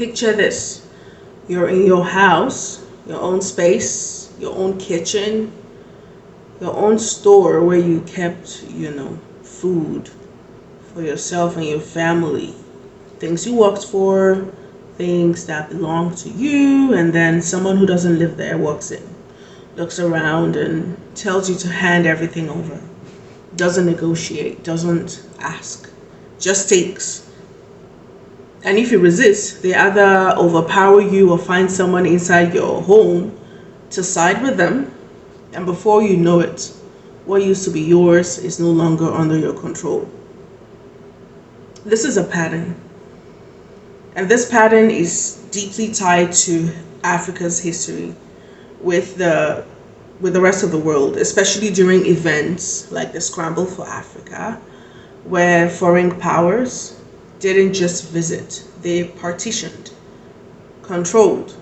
Picture this. You're in your house, your own space, your own kitchen, your own store where you kept, food for yourself and your family. Things you worked for, things that belong to you, and then someone who doesn't live there walks in, looks around, and tells you to hand everything over. Doesn't negotiate, doesn't ask, just takes. And if you resist, they either overpower you or find someone inside your home to side with them. And before you know it, what used to be yours is no longer under your control. This is a pattern. And this pattern is deeply tied to Africa's history with the rest of the world, especially during events like the Scramble for Africa, where foreign powers didn't just visit, they partitioned, controlled,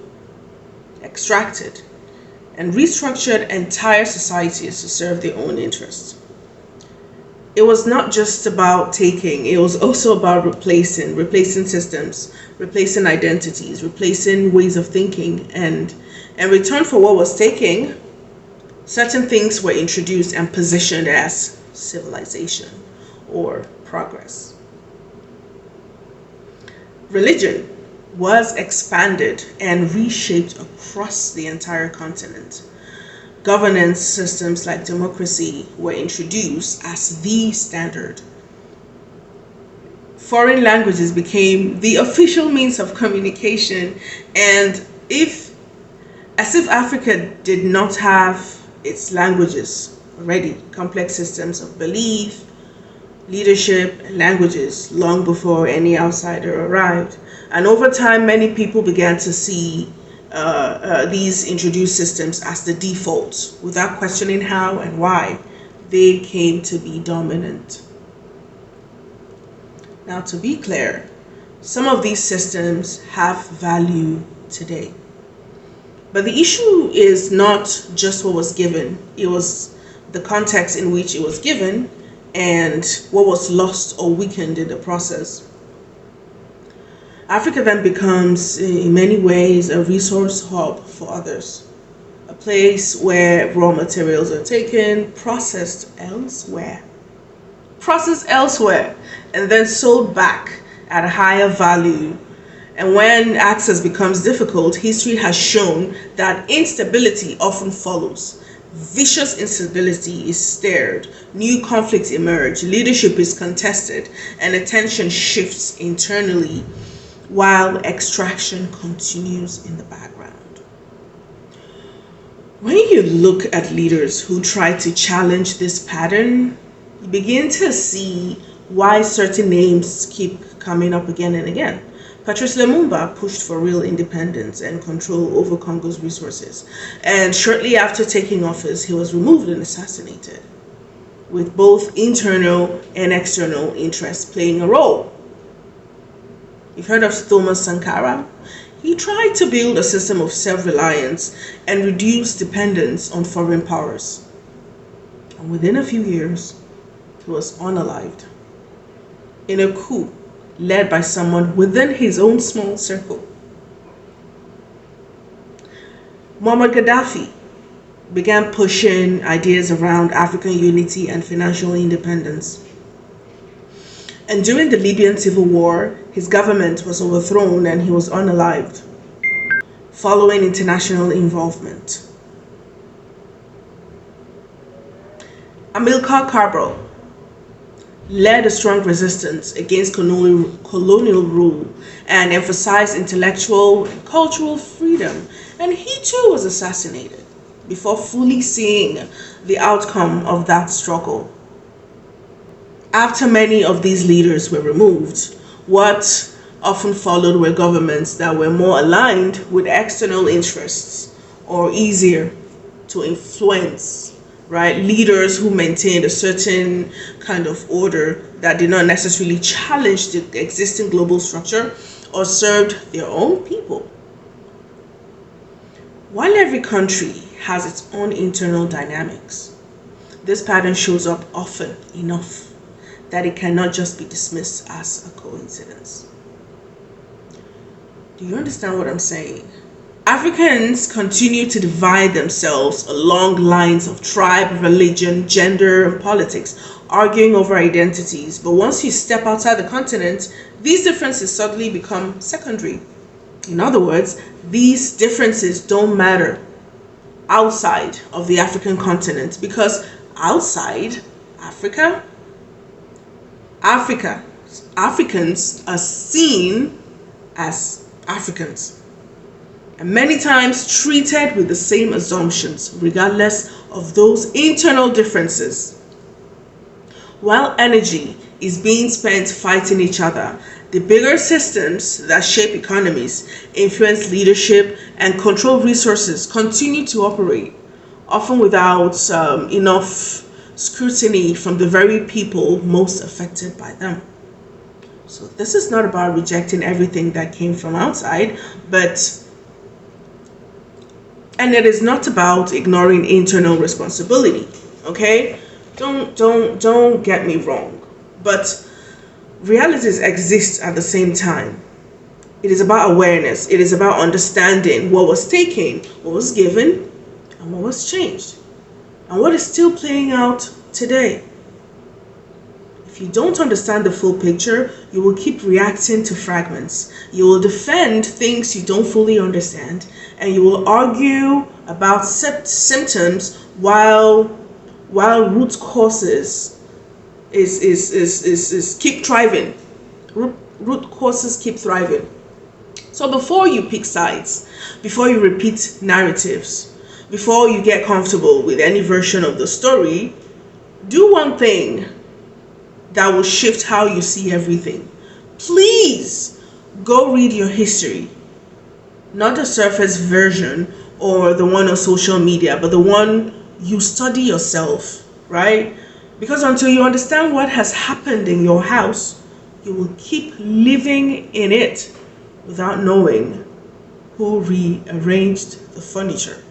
extracted, and restructured entire societies to serve their own interests. It was not just about taking, it was also about replacing systems, replacing identities, replacing ways of thinking, and in return for what was taken, certain things were introduced and positioned as civilization or progress. Religion was expanded and reshaped across the entire continent. Governance systems like democracy were introduced as the standard. Foreign languages became the official means of communication, and as if Africa did not have its languages already, complex systems of belief, leadership, and languages long before any outsider arrived. And over time, many people began to see these introduced systems as the default, without questioning how and why they came to be dominant. Now, to be clear, some of these systems have value today. But the issue is not just what was given, it was the context in which it was given and what was lost or weakened in the process. Africa then becomes, in many ways, a resource hub for others, a place where raw materials are taken, processed elsewhere, and then sold back at a higher value. And when access becomes difficult, history has shown that instability often follows. Vicious instability is stirred, new conflicts emerge, leadership is contested, and attention shifts internally while extraction continues in the background. When you look at leaders who try to challenge this pattern, you begin to see why certain names keep coming up again and again. Patrice Lumumba pushed for real independence and control over Congo's resources, and shortly after taking office, he was removed and assassinated, with both internal and external interests playing a role. You've heard of Thomas Sankara? He tried to build a system of self-reliance and reduce dependence on foreign powers. And within a few years, he was unalived in a coup led by someone within his own small circle. Muammar Gaddafi began pushing ideas around African unity and financial independence. And during the Libyan civil war, his government was overthrown and he was unalived, following international involvement. Amilcar Cabral led a strong resistance against colonial rule and emphasized intellectual and cultural freedom, and he too was assassinated before fully seeing the outcome of that struggle. After many of these leaders were removed, what often followed were governments that were more aligned with external interests or easier to influence, right? Leaders who maintained a certain kind of order that did not necessarily challenge the existing global structure or served their own people. While every country has its own internal dynamics, this pattern shows up often enough that it cannot just be dismissed as a coincidence. Do you understand what I'm saying? Africans continue to divide themselves along lines of tribe, religion, gender, and politics, arguing over identities. But once you step outside the continent, these differences suddenly become secondary. In other words, these differences don't matter outside of the African continent, because outside Africa, Africa, Africans are seen as Africans, and many times treated with the same assumptions, regardless of those internal differences. While energy is being spent fighting each other, the bigger systems that shape economies, influence leadership, and control resources continue to operate, often without enough scrutiny from the very people most affected by them. So this is not about rejecting everything that came from outside, and it is not about ignoring internal responsibility. Okay? Don't get me wrong. But realities exist at the same time. It is about awareness. It is about understanding what was taken, what was given, and what was changed, and what is still playing out today. If you don't understand the full picture, you will keep reacting to fragments. You will defend things you don't fully understand, and you will argue about symptoms while root causes is keep thriving. Root causes keep thriving. So before you pick sides, before you repeat narratives, before you get comfortable with any version of the story, do one thing that will shift how you see everything. Please go read your history. Not the surface version or the one on social media, but the one you study yourself, right? Because until you understand what has happened in your house, you will keep living in it without knowing who rearranged the furniture.